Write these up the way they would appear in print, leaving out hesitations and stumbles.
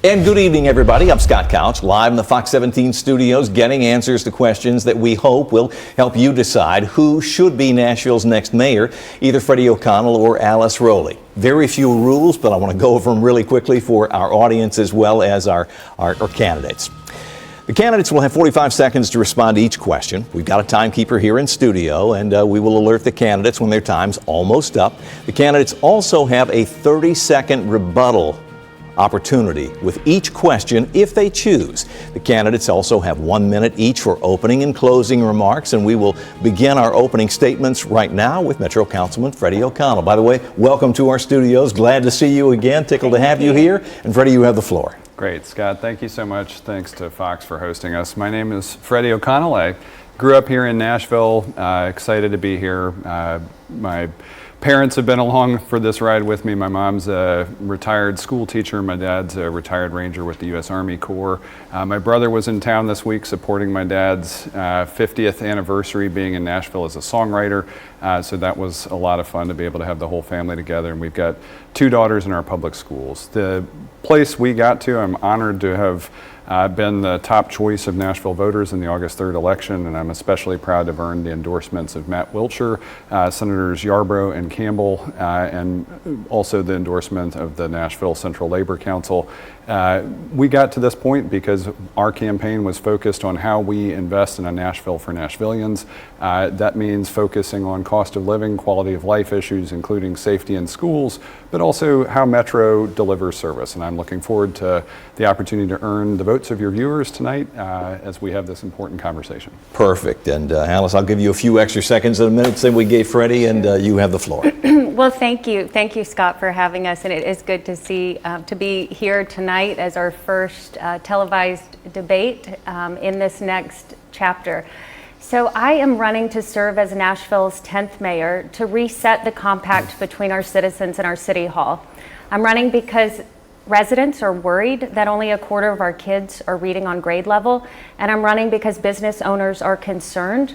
And good evening, everybody. I'm Scott Couch, live in the Fox 17 studios, getting answers to questions that we hope will help you decide who should be Nashville's next mayor, either Freddie O'Connell or Alice Rolli. Very few rules, but I want to go over them really quickly for our audience as well as our candidates. The candidates will have 45 seconds to respond to each question. We've got a timekeeper here in studio, and we will alert the candidates when their time's almost up. The candidates also have a 30-second rebuttal opportunity with each question if they choose. The candidates also have 1 minute each for opening and closing remarks, and we will begin our opening statements right now with Metro Councilman Freddie O'Connell. By the way, welcome to our studios. Glad to see you again. Tickled to have you here. And Freddie, you have the floor. Great, Scott. Thank you so much. Thanks to Fox for hosting us. My name is Freddie O'Connell. I grew up here in Nashville. Excited to be here. My parents have been along for this ride with me. My mom's a retired school teacher. My dad's a retired ranger with the U.S. Army Corps. My brother was in town this week supporting my dad's 50th anniversary being in Nashville as a songwriter. So that was a lot of fun to be able to have the whole family together. And we've got 2 daughters in our public schools. The place we got to, I'm honored to have been the top choice of Nashville voters in the August 3rd election, and I'm especially proud to have earned the endorsements of Matt Wiltshire, Senators Yarbrough and Campbell, and also the endorsement of the Nashville Central Labor Council. We got to this point because our campaign was focused on how we invest in a Nashville for Nashvillians. That means focusing on cost of living, quality of life issues, including safety in schools, but also how Metro delivers service. And I'm looking forward to the opportunity to earn the votes of your viewers tonight as we have this important conversation. Perfect. And Alice, I'll give you a few extra seconds in a minute than we gave Freddie, and you have the floor. Well, thank you. Thank you, Scott, for having us. And it is good to see, to be here tonight as our first televised debate in this next chapter. So I am running to serve as Nashville's 10th mayor to reset the compact between our citizens and our city hall. I'm running because residents are worried that only a quarter of our kids are reading on grade level, and I'm running because business owners are concerned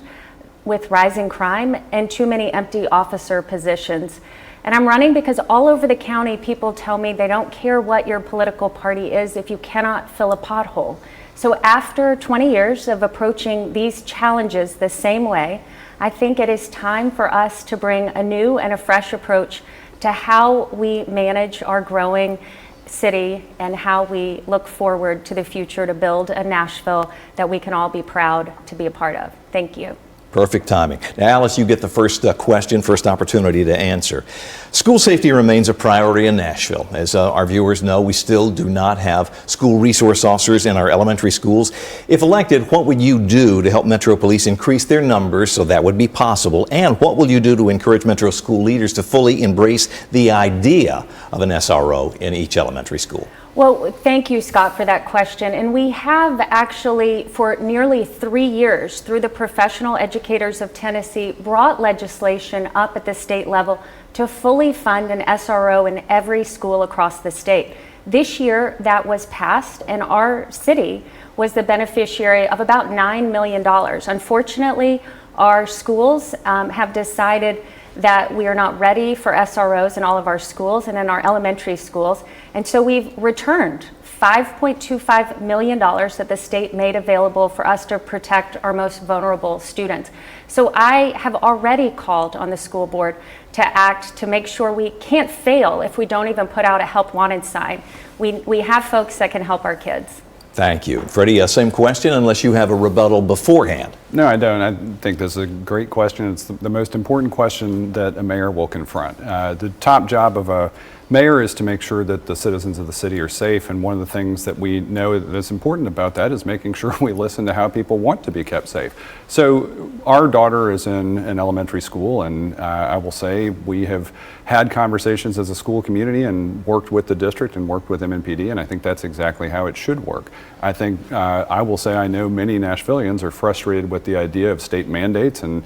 with rising crime and too many empty officer positions. And I'm running because all over the county, people tell me they don't care what your political party is if you cannot fill a pothole. So after 20 years of approaching these challenges the same way, I think it is time for us to bring a new and a fresh approach to how we manage our growing city and how we look forward to the future to build a Nashville that we can all be proud to be a part of. Thank you. Perfect timing. Now, Alice, you get the first question, first opportunity to answer. School safety remains a priority in Nashville. As our viewers know, we still do not have school resource officers in our elementary schools. If elected, what would you do to help Metro Police increase their numbers so that would be possible? And what will you do to encourage Metro school leaders to fully embrace the idea of an SRO in each elementary school? Well, thank you, Scott, for that question. And we have actually, for nearly 3 years, through the Professional Educators of Tennessee, brought legislation up at the state level to fully fund an SRO in every school across the state. This year, that was passed, and our city was the beneficiary of about $9 million. Unfortunately, our schools have decided that we are not ready for SROs in all of our schools and in our elementary schools. And so we've returned $5.25 million that the state made available for us to protect our most vulnerable students. So I have already called on the school board to act to make sure we can't fail if we don't even put out a help wanted sign. We have folks that can help our kids. Thank you. Freddie, same question, unless you have a rebuttal beforehand. No, I don't. I think this is a great question. It's the most important question that a mayor will confront. The top job of a mayor is to make sure that the citizens of the city are safe, and one of the things that we know that's important about that is making sure we listen to how people want to be kept safe. So our daughter is in an elementary school, and I will say we have had conversations as a school community and worked with the district and worked with MNPD, and I think that's exactly how it should work. I think I will say I know many Nashvillians are frustrated with the idea of state mandates and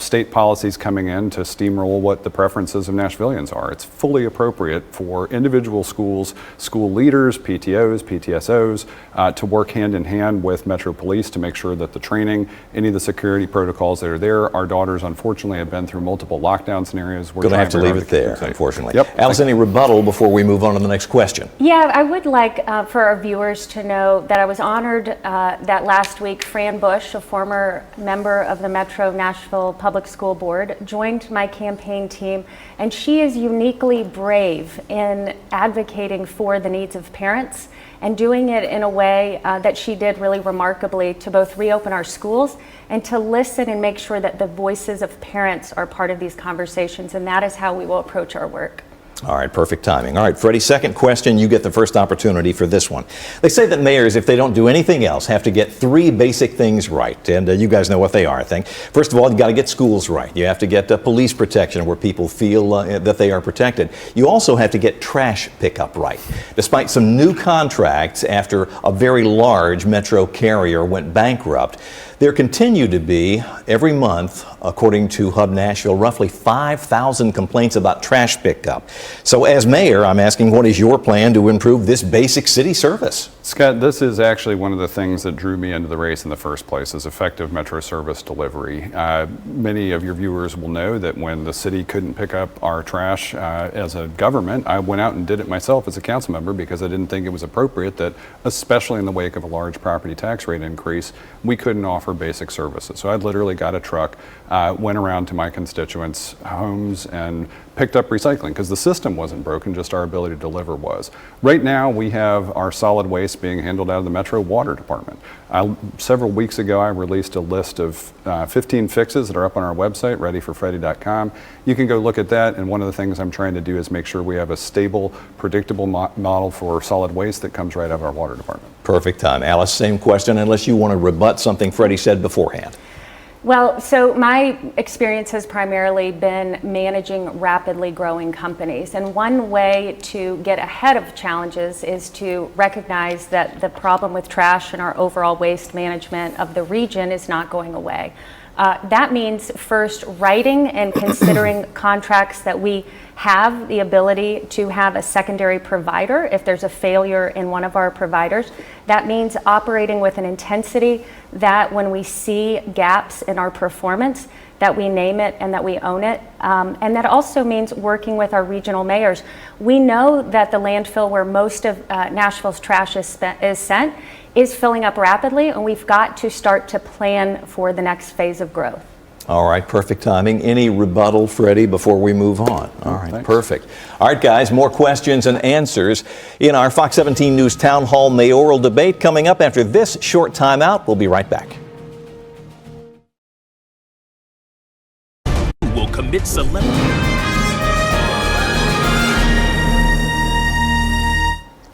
state policies coming in to steamroll what the preferences of Nashvillians are. It's fully appropriate appropriate for individual schools, school leaders, PTOs, PTSOs, to work hand in hand with Metro Police to make sure that the training, any of the security protocols that are there. Our daughters, unfortunately, have been through multiple lockdown scenarios. We're going to have to leave it there, unfortunately. Yep. Alice, any rebuttal before we move on to the next question? Yeah, I would like for our viewers to know that I was honored that last week Fran Bush, a former member of the Metro Nashville Public School Board, joined my campaign team, and she is uniquely brave in advocating for the needs of parents and doing it in a way that she did really remarkably to both reopen our schools and to listen and make sure that the voices of parents are part of these conversations, and that is how we will approach our work. All right, perfect timing. All right, Freddie, second question. You get the first opportunity for this one. They say that mayors, if they don't do anything else, have to get three basic things right. And you guys know what they are, I think. First of all, you got to get schools right. You have to get police protection where people feel that they are protected. You also have to get trash pickup right. Despite some new contracts after a very large metro carrier went bankrupt, there continue to be, every month, according to Hub Nashville, roughly 5,000 complaints about trash pickup. So as mayor, I'm asking, what is your plan to improve this basic city service? Scott, this is actually one of the things that drew me into the race in the first place, is effective metro service delivery. Many of your viewers will know that when the city couldn't pick up our trash as a government, I went out and did it myself as a council member because I didn't think it was appropriate that, especially in the wake of a large property tax rate increase, we couldn't offer basic services. So I literally got a truck, went around to my constituents' homes and picked up recycling because the system wasn't broken, just our ability to deliver was. Right now we have our solid waste being handled out of the Metro Water Department. Several weeks ago I released a list of 15 fixes that are up on our website, readyforfreddie.com. You can go look at that, and one of the things I'm trying to do is make sure we have a stable, predictable model for solid waste that comes right out of our water department. Perfect time. Alice, same question, unless you want to rebut something Freddie said beforehand. Well, so my experience has primarily been managing rapidly growing companies. And one way to get ahead of challenges is to recognize that the problem with trash and our overall waste management of the region is not going away. That means first writing and considering contracts that we have the ability to have a secondary provider if there's a failure in one of our providers. That means operating with an intensity that when we see gaps in our performance, that we name it and that we own it. And that also means working with our regional mayors. We know that the landfill where most of Nashville's trash is sent is filling up rapidly, and we've got to start to plan for the next phase of growth. All right, perfect timing. Any rebuttal, Freddie, before we move on? All right, thanks. Perfect. All right, guys, more questions and answers in our Fox 17 News Town Hall Mayoral Debate coming up after this short timeout. We'll be right back. Will commit celebrity.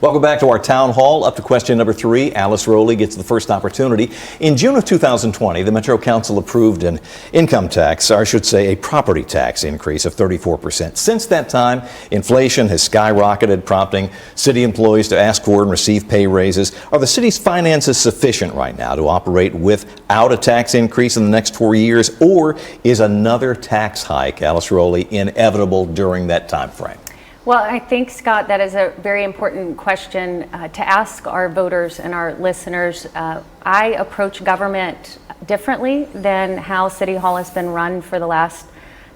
Welcome back to our town hall. Up to question number 3. Alice Rolli gets the first opportunity. In June of 2020, the Metro Council approved an income tax, or I should say a property tax increase of 34%. Since that time, inflation has skyrocketed, prompting city employees to ask for and receive pay raises. Are the city's finances sufficient right now to operate without a tax increase in the next 4 years, or is another tax hike, Alice Rolli, inevitable during that time frame? Well, I think, Scott, that is a very important question to ask our voters and our listeners. I approach government differently than how City Hall has been run for the last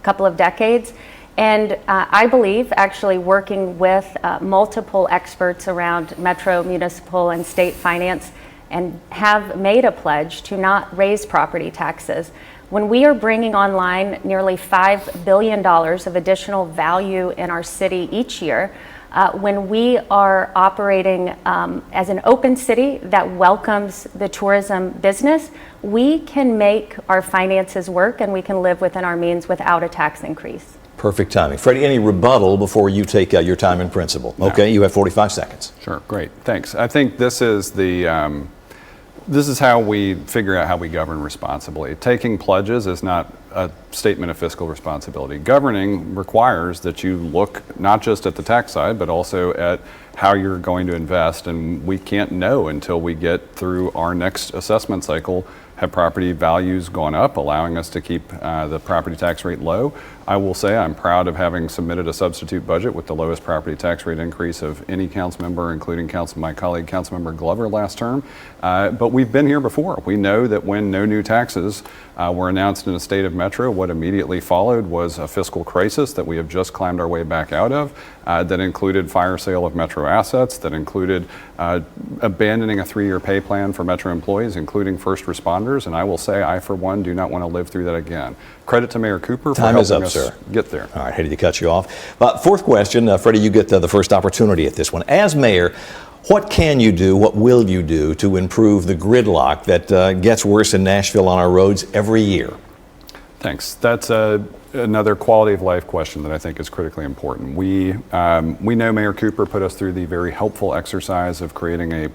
couple of decades. And I believe, actually working with multiple experts around metro, municipal, and state finance, and have made a pledge to not raise property taxes. When we are bringing online nearly $5 billion of additional value in our city each year, when we are operating as an open city that welcomes the tourism business, we can make our finances work and we can live within our means without a tax increase. Perfect timing. Freddie, any rebuttal before you take your time in principle? No. Okay, you have 45 seconds. Sure, great, thanks. I think this is this is how we figure out how we govern responsibly. Taking pledges is not a statement of fiscal responsibility. Governing requires that you look not just at the tax side, but also at how you're going to invest. And we can't know until we get through our next assessment cycle. Have property values gone up, allowing us to keep the property tax rate low? I will say I'm proud of having submitted a substitute budget with the lowest property tax rate increase of any council member, including my colleague Councilmember Glover last term. But we've been here before. We know that when no new taxes were announced in the state of Metro, what immediately followed was a fiscal crisis that we have just climbed our way back out of, that included fire sale of Metro assets, that included abandoning a 3-year pay plan for Metro employees, including first responders. And I will say, I, for one, do not want to live through that again. Credit to Mayor Cooper for helping us get there. All right, hated to cut you off. But fourth question, Freddie, you get the first opportunity at this one. As mayor, what can you do, what will you do to improve the gridlock that gets worse in Nashville on our roads every year? Thanks. That's another quality of life question that I think is critically important. We know Mayor Cooper put us through the very helpful exercise of creating a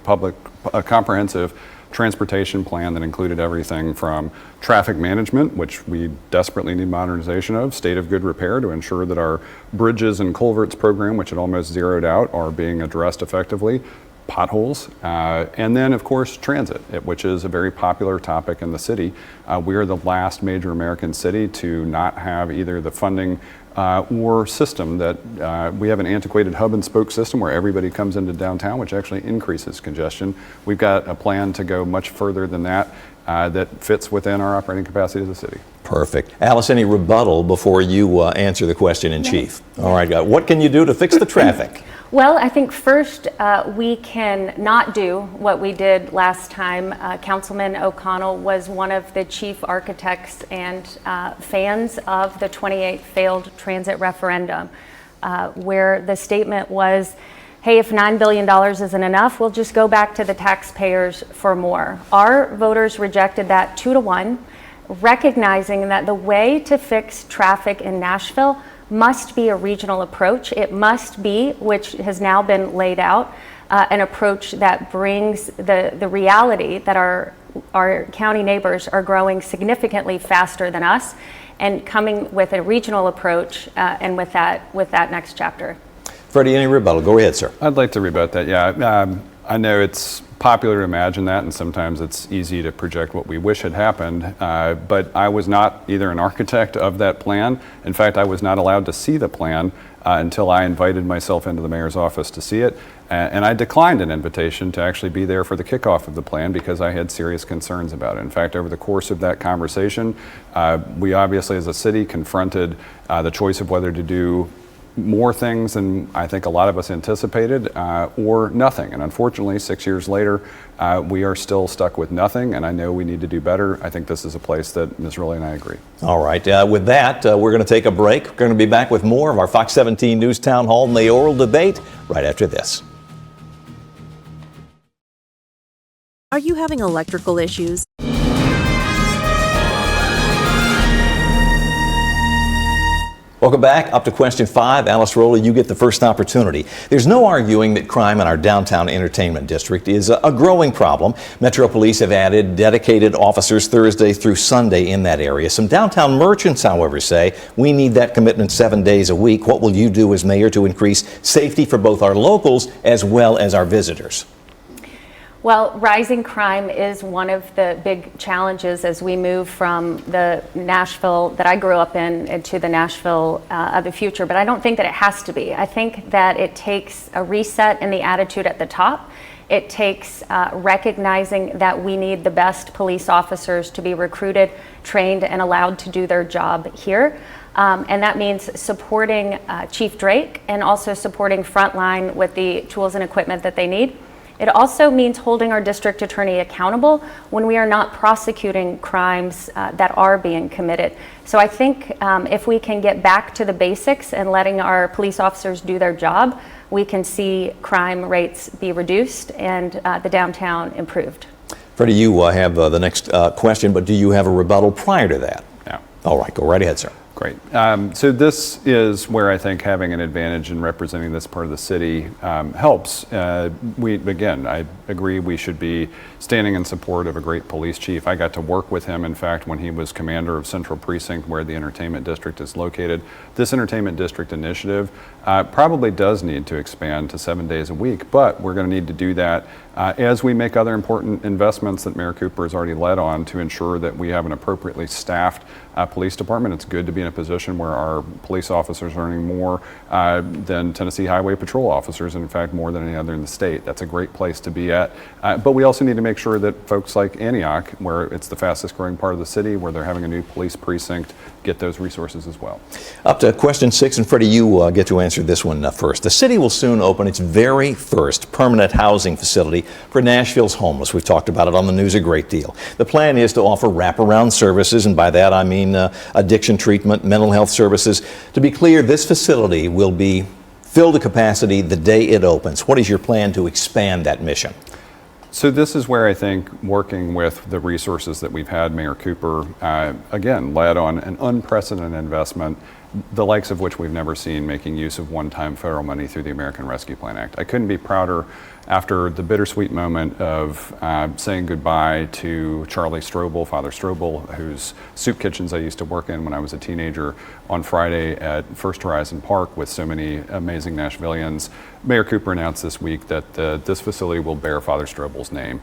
comprehensive transportation plan that included everything from traffic management, which we desperately need modernization of, state of good repair to ensure that our bridges and culverts program, which had almost zeroed out, are being addressed effectively, potholes, and then of course transit, which is a very popular topic in the city. We are the last major American city to not have either the funding or system that we have an antiquated hub and spoke system where everybody comes into downtown, which actually increases congestion. We've got a plan to go much further than that that fits within our operating capacity as a city. Perfect. Alice, any rebuttal before you answer the question in chief? All right, what can you do to fix the traffic? Well, I think first we can not do what we did last time. Councilman O'Connell was one of the chief architects and fans of the 28 failed transit referendum, where the statement was, hey, if $9 billion isn't enough, we'll just go back to the taxpayers for more. Our voters rejected that 2-1, recognizing that the way to fix traffic in Nashville must be a regional approach. It must be, which has now been laid out, an approach that brings the reality that our county neighbors are growing significantly faster than us, and coming with a regional approach and with that next chapter. Freddie, any rebuttal? Go ahead, sir. I'd like to rebut that, yeah. I know it's popular to imagine that, and sometimes it's easy to project what we wish had happened, but I was not either an architect of that plan. In fact, I was not allowed to see the plan until I invited myself into the mayor's office to see it, and I declined an invitation to actually be there for the kickoff of the plan because I had serious concerns about it. In fact, over the course of that conversation, we obviously as a city confronted the choice of whether to do more things than I think a lot of us anticipated, or nothing. And unfortunately, 6 years later, we are still stuck with nothing, and I know we need to do better. I think this is a place that Ms. Rolli and I agree. All right, with that, we're going to take a break. We're going to be back with more of our Fox 17 News Town Hall Mayoral Debate right after this. Are you having electrical issues? Welcome back. Up to question 5. Alice Rolli, you get the first opportunity. There's no arguing that crime in our downtown entertainment district is a growing problem. Metro Police have added dedicated officers Thursday through Sunday in that area. Some downtown merchants, however, say we need that commitment 7 days a week. What will you do as mayor to increase safety for both our locals as well as our visitors? Well, rising crime is one of the big challenges as we move from the Nashville that I grew up in to the Nashville of the future, but I don't think that it has to be. I think that it takes a reset in the attitude at the top. It takes recognizing that we need the best police officers to be recruited, trained, and allowed to do their job here. And that means supporting Chief Drake and also supporting Frontline with the tools and equipment that they need. It also means holding our district attorney accountable when we are not prosecuting crimes that are being committed. So I think if we can get back to the basics and letting our police officers do their job, we can see crime rates be reduced and the downtown improved. Freddie, you have the next question, but do you have a rebuttal prior to that? Yeah. All right, go right ahead, sir. Great. So this is where I think having an advantage in representing this part of the city helps. Again, I agree we should be standing in support of a great police chief. I got to work with him, in fact, when he was commander of Central Precinct, where the entertainment district is located. This entertainment district initiative probably does need to expand to 7 days a week, but we're going to need to do that as we make other important investments that Mayor Cooper has already led on to ensure that we have an appropriately staffed police department. It's good to be in a position where our police officers are earning more than Tennessee Highway Patrol officers, and in fact more than any other in the state. That's a great place to be at. But we also need to make sure that folks like Antioch, where it's the fastest growing part of the city, where they're having a new police precinct, get those resources as well. Up to question 6, and Freddie, you get to answer this one first. The city will soon open its very first permanent housing facility for Nashville's homeless. We've talked about it on the news a great deal. The plan is to offer wraparound services, and by that I mean addiction treatment, mental health services. To be clear, this facility will be filled to capacity the day it opens. What is your plan to expand that mission? So this is where I think working with the resources that we've had, Mayor Cooper, again, led on an unprecedented investment, the likes of which we've never seen, making use of one-time federal money through the American Rescue Plan Act. I couldn't be prouder after the bittersweet moment of saying goodbye to Charlie Strobel, Father Strobel, whose soup kitchens I used to work in when I was a teenager, on Friday at First Horizon Park with so many amazing Nashvillians. Mayor Cooper announced this week that this facility will bear Father Strobel's name.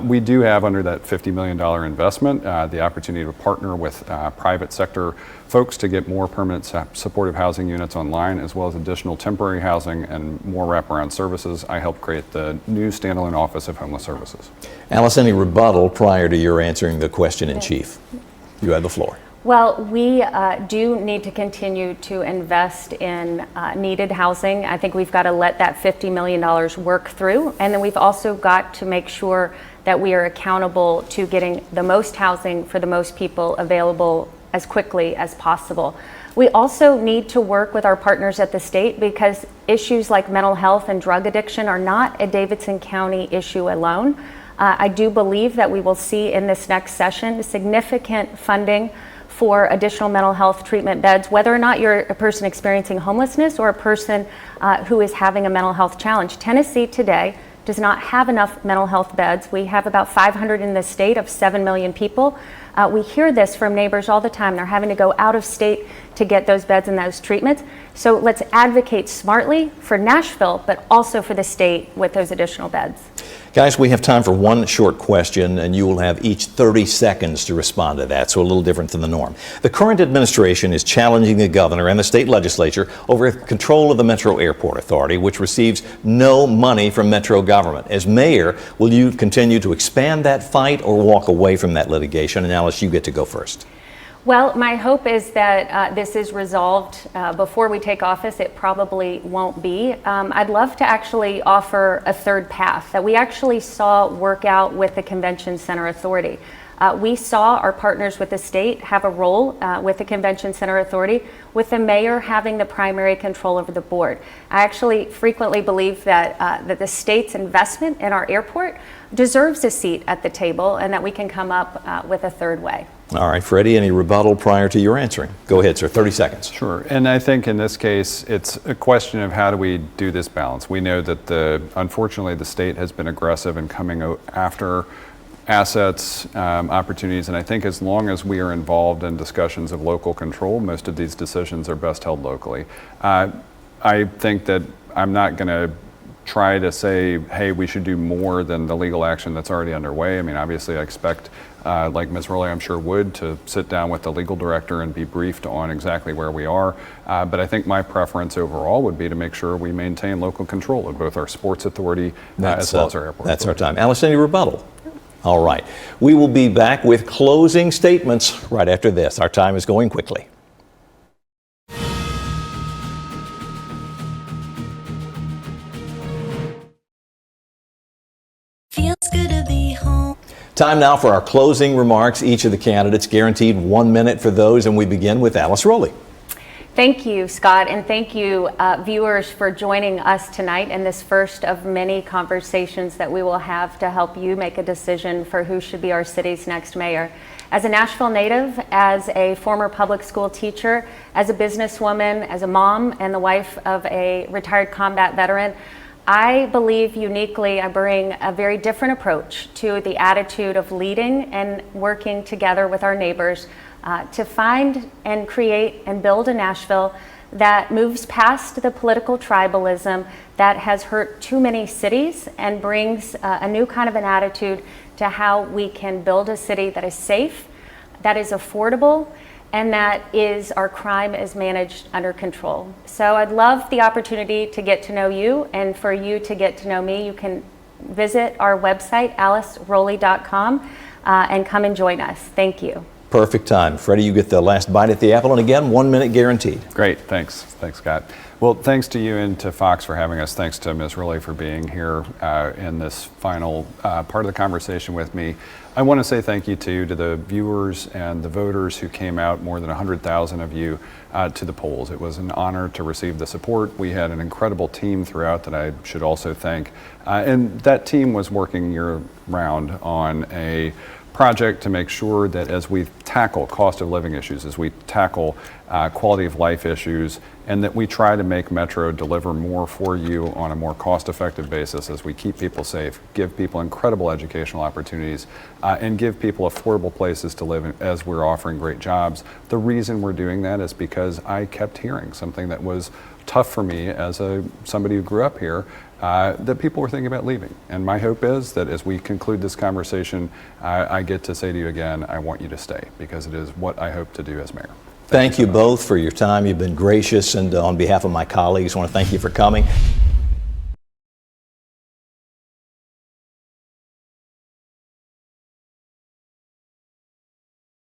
We do have, under that $50 million investment, the opportunity to partner with private sector folks to get more permanent supportive housing units online, as well as additional temporary housing and more wraparound services. I helped create the new standalone Office of Homeless Services. Alice, any rebuttal prior to your answering the question in chief? You have the floor. Well, we do need to continue to invest in needed housing. I think we've got to let that $50 million work through. And then we've also got to make sure that we are accountable to getting the most housing for the most people available as quickly as possible. We also need to work with our partners at the state, because issues like mental health and drug addiction are not a Davidson County issue alone. I do believe that we will see in this next session significant funding for additional mental health treatment beds, whether or not you're a person experiencing homelessness or a person who is having a mental health challenge. Tennessee today does not have enough mental health beds. We have about 500 in the state of 7 million people. We hear this from neighbors all the time. They're having to go out of state to get those beds and those treatments. So let's advocate smartly for Nashville, but also for the state with those additional beds. Guys, we have time for one short question, and you will have each 30 seconds to respond to that, so a little different than the norm. The current administration is challenging the governor and the state legislature over control of the Metro Airport Authority, which receives no money from Metro government. As mayor, will you continue to expand that fight or walk away from that litigation? And Alice, you get to go first. Well, my hope is that this is resolved before we take office. It probably won't be. I'd love to actually offer a third path that we actually saw work out with the Convention Center Authority. We saw our partners with the state have a role with the Convention Center Authority, with the mayor having the primary control over the board. I actually frequently believe that that the state's investment in our airport deserves a seat at the table, and that we can come up with a third way. All right, Freddie, any rebuttal prior to your answering? Go ahead, sir, 30 seconds. Sure, and I think in this case, it's a question of how do we do this balance. We know that unfortunately the state has been aggressive in coming after assets, opportunities, and I think as long as we are involved in discussions of local control, most of these decisions are best held locally. I think that I'm not going to try to say, hey, we should do more than the legal action that's already underway. I mean, obviously I expect, like Ms. Rolli I'm sure would, to sit down with the legal director and be briefed on exactly where we are. But I think my preference overall would be to make sure we maintain local control of both our sports authority as well as our airport That's authority. our time. Alice, any rebuttal? All right. We will be back with closing statements right after this. Our time is going quickly. Feels good to be home. Time now for our closing remarks. Each of the candidates guaranteed 1 minute for those, and we begin with Alice Rolli. Thank you, Scott, and thank you, viewers, for joining us tonight in this first of many conversations that we will have to help you make a decision for who should be our city's next mayor. As a Nashville native, as a former public school teacher, as a businesswoman, as a mom, and the wife of a retired combat veteran, I believe uniquely I bring a very different approach to the attitude of leading and working together with our neighbors to find and create and build a Nashville that moves past the political tribalism that has hurt too many cities and brings a new kind of an attitude to how we can build a city that is safe, that is affordable, and that is our crime is managed under control. So I'd love the opportunity to get to know you and for you to get to know me. You can visit our website, alicerolli.com, and come and join us. Thank you. Perfect time. Freddie, you get the last bite at the apple, and again, 1 minute guaranteed. Great, thanks. Thanks, Scott. Well, thanks to you and to Fox for having us. Thanks to Ms. Rolli for being here in this final part of the conversation with me. I want to say thank you to the viewers and the voters who came out, more than 100,000 of you, to the polls. It was an honor to receive the support. We had an incredible team throughout that I should also thank. And that team was working year-round on a project to make sure that as we tackle cost of living issues, as we tackle quality of life issues, and that we try to make Metro deliver more for you on a more cost-effective basis as we keep people safe, give people incredible educational opportunities, and give people affordable places to live as we're offering great jobs. The reason we're doing that is because I kept hearing something that was tough for me as somebody who grew up here, that people were thinking about leaving. And my hope is that as we conclude this conversation, I get to say to you again, I want you to stay, because it is what I hope to do as mayor. Thank you both for your time. You've been gracious, and on behalf of my colleagues, I want to thank you for coming.